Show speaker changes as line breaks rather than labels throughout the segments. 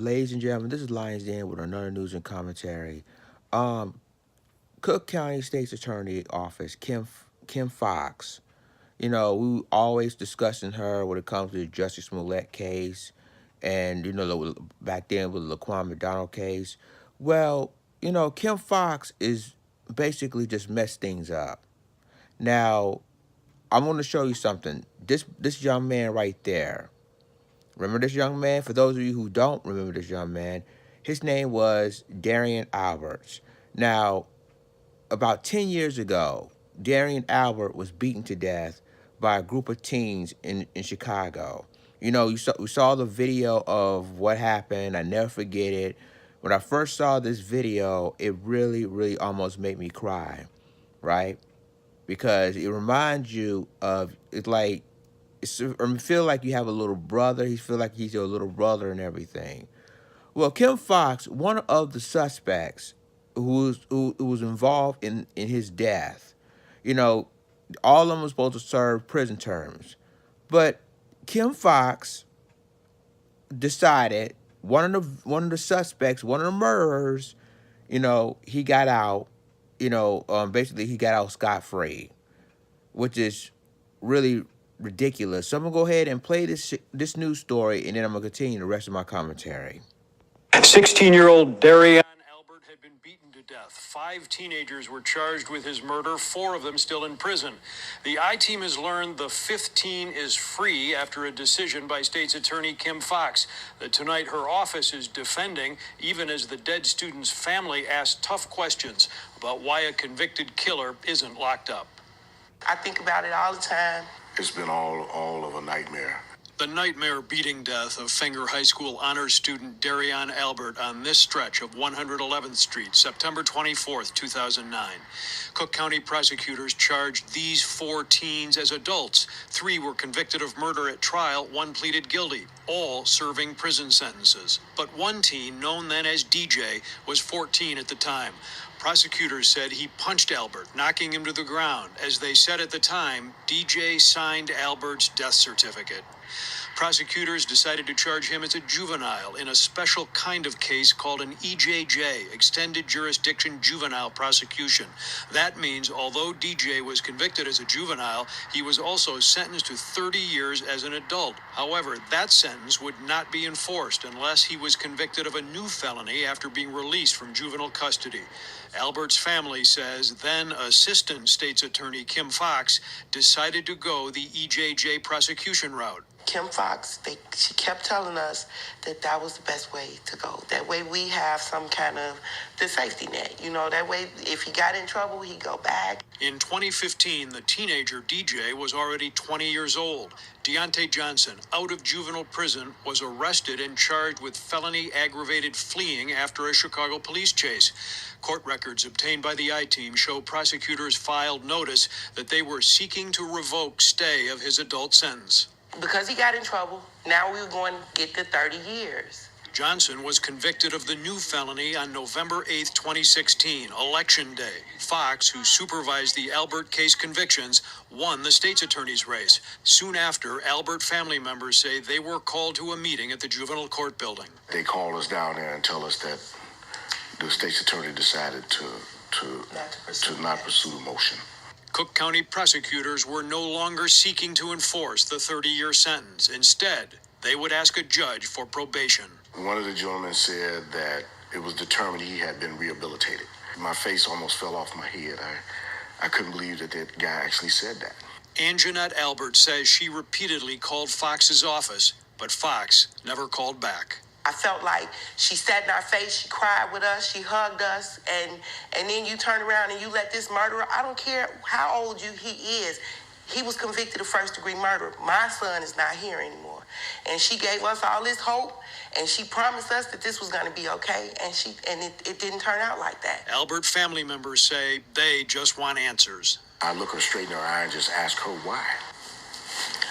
Ladies and gentlemen, this is Lions Den with another news and commentary. Um, Cook County State's Attorney Office, Kim Foxx. We always discussing her when it comes to the Justice Smollett case, and back then with the Laquan McDonald case. Well, Kim Foxx is basically just messed things up. Now, I'm going to show you something. This young man right there. Remember this young man? For those of you who don't remember this young man, his name was Derrion Alberts. Now, about 10 years ago, Derrion Albert was beaten to death by a group of teens in Chicago. We saw the video of what happened. I never forget it. When I first saw this video, it really, really almost made me cry, right? Because it reminds you of, feel like you have a little brother. He feel like he's your little brother and everything. Well, Kim Foxx, one of the suspects who was involved in his death, all of them were supposed to serve prison terms. But Kim Foxx decided one of the suspects, one of the murderers, he got out, basically he got out scot-free, which is really ridiculous. So I'm gonna go ahead and play this news story, and then I'm gonna continue the rest of my commentary.
16-year-old Derrion Alberts had been beaten to death. 5 teenagers were charged with his murder, 4 of them still in prison. The I-Team has learned the 5th teen is free after a decision by State's Attorney Kim Foxx that tonight her office is defending, even as the dead student's family asked tough questions about why a convicted killer isn't locked up.
I think about it all the time.
It's been all of a nightmare.
The nightmare beating death of Fenger High School honors student Derrion Alberts on this stretch of 111th Street, September 24th, 2009. Cook County prosecutors charged these 4 teens as adults. 3 were convicted of murder at trial, 1 pleaded guilty, all serving prison sentences. But 1 teen, known then as DJ, was 14 at the time. Prosecutors said he punched Albert, knocking him to the ground. As they said at the time, DJ signed Albert's death certificate. Prosecutors decided to charge him as a juvenile in a special kind of case called an EJJ, Extended Jurisdiction Juvenile Prosecution. That means although DJ was convicted as a juvenile, he was also sentenced to 30 years as an adult. However, that sentence would not be enforced unless he was convicted of a new felony after being released from juvenile custody. Albert's family says then Assistant State's Attorney Kim Foxx decided to go the EJJ prosecution route.
Kim Foxx, she kept telling us that was the best way to go. That way we have some kind of the safety net. That way if he got in trouble, he'd go back.
In 2015, the teenager DJ was already 20 years old. Deontay Johnson, out of juvenile prison, was arrested and charged with felony aggravated fleeing after a Chicago police chase. Court records obtained by the I-Team show prosecutors filed notice that they were seeking to revoke stay of his adult sentence.
Because he got in trouble, now we're going to get the 30 years.
Johnson was convicted of the new felony on November 8, 2016, Election Day. Foxx, who supervised the Alberts case convictions, won the state's attorney's race. Soon after, Alberts family members say they were called to a meeting at the juvenile court building.
They called us down there and tell us that the state's attorney decided to not pursue the motion.
Cook County prosecutors were no longer seeking to enforce the 30-year sentence. Instead, they would ask a judge for probation.
One of the gentlemen said that it was determined he had been rehabilitated. My face almost fell off my head. I couldn't believe that guy actually said that.
Anjanette Alberts says she repeatedly called Foxx's office, but Foxx never called back.
I felt like she sat in our face, she cried with us, she hugged us, and then you turn around and you let this murderer, I don't care how old he is, he was convicted of first-degree murder. My son is not here anymore. And she gave us all this hope, and she promised us that this was going to be okay, and it didn't turn out like that.
Alberts family members say they just want answers.
I look her straight in her eye and just ask her why.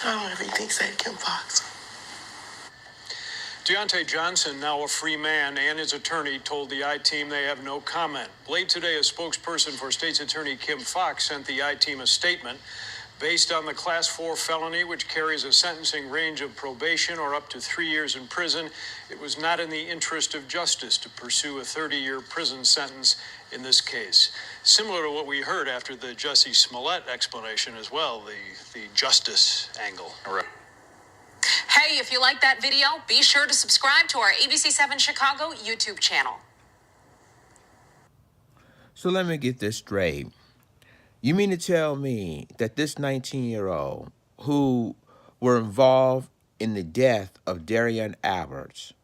I don't have anything to say to Kim Foxx.
Deontay Johnson, now a free man, and his attorney told the I-Team they have no comment. Late today, a spokesperson for State's Attorney Kim Foxx sent the I-Team a statement. Based on the Class 4 felony, which carries a sentencing range of probation or up to 3 years in prison, it was not in the interest of justice to pursue a 30-year prison sentence in this case. Similar to what we heard after the Jussie Smollett explanation as well, the justice angle.
Hey, if you like that video, be sure to subscribe to our ABC7 Chicago YouTube channel.
So let me get this straight. You mean to tell me that this 19-year-old who were involved in the death of Derrion Alberts,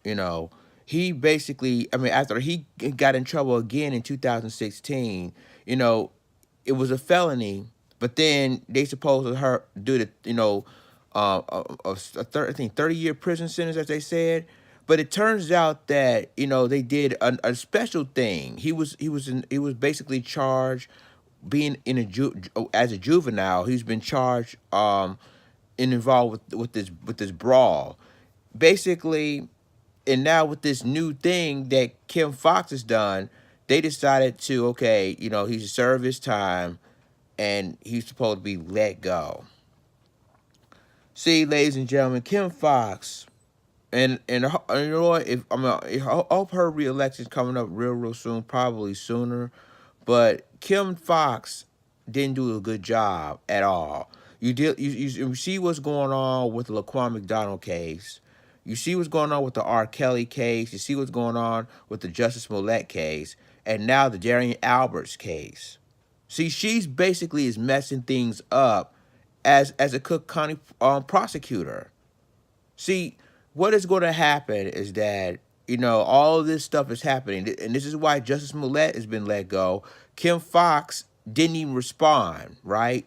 you know, he basically, I mean, after he got in trouble again in 2016, you know, it was a felony, but then they supposed to do the, you know, I think 30-year prison sentence, as they said. But it turns out that, you know, they did a special thing. He was basically charged being in as a juvenile. He's been charged and involved with this brawl, basically. And now with this new thing that Kim Foxx has done, they decided to, okay, you know, he's served his time and he's supposed to be let go. See, ladies and gentlemen, Kim Foxx, and you know what? I hope her re-election is coming up real soon, probably sooner. But Kim Foxx didn't do a good job at all. You see what's going on with the Laquan McDonald case. You see what's going on with the R. Kelly case. You see what's going on with the Justice Smollett case, and now the Derrion Alberts case. See, she's basically is messing things up as a Cook County prosecutor. See, what is going to happen is that, you know, all this stuff is happening, and this is why Justice Smollett has been let go. Kim Foxx didn't even respond, right?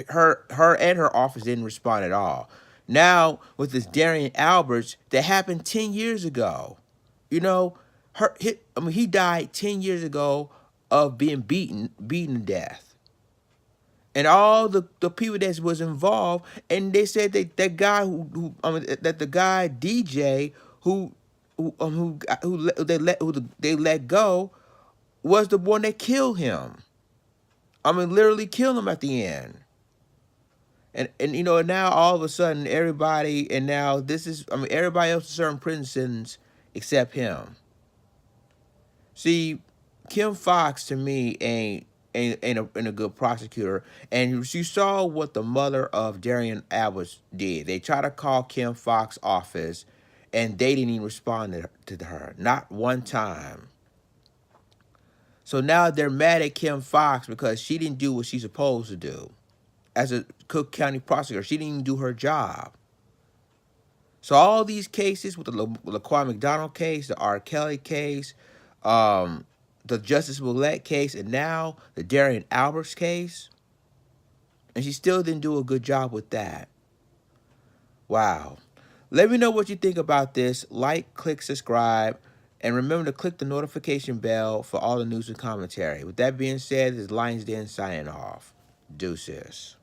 Her and her office didn't respond at all. Now, with this Derrion Alberts, that happened 10 years ago. You know, he died 10 years ago of being beaten to death. And all the people that was involved, and they said that guy that the guy DJ who they let go was the one that killed him. I mean, literally killed him at the end. And you know, now all of a sudden everybody, and now this is, I mean, everybody else is serving prison sentence except him. See, Kim Foxx to me ain't a good prosecutor. And you saw what the mother of Derrion Alberts did. They tried to call Kim Foxx's office, and they didn't even respond to her, not one time. So now they're mad at Kim Foxx because she didn't do what she's supposed to do. As a Cook County prosecutor, she didn't even do her job. So all these cases, with the Laquan McDonald case, the R. Kelly case, the Justice Smollett case, and now the Derrion Alberts case, and she still didn't do a good job with that. Wow. Let me know what you think about this. Like, click, subscribe, and remember to click the notification bell for all the news and commentary. With that being said, this is Lions Den signing off. Deuces.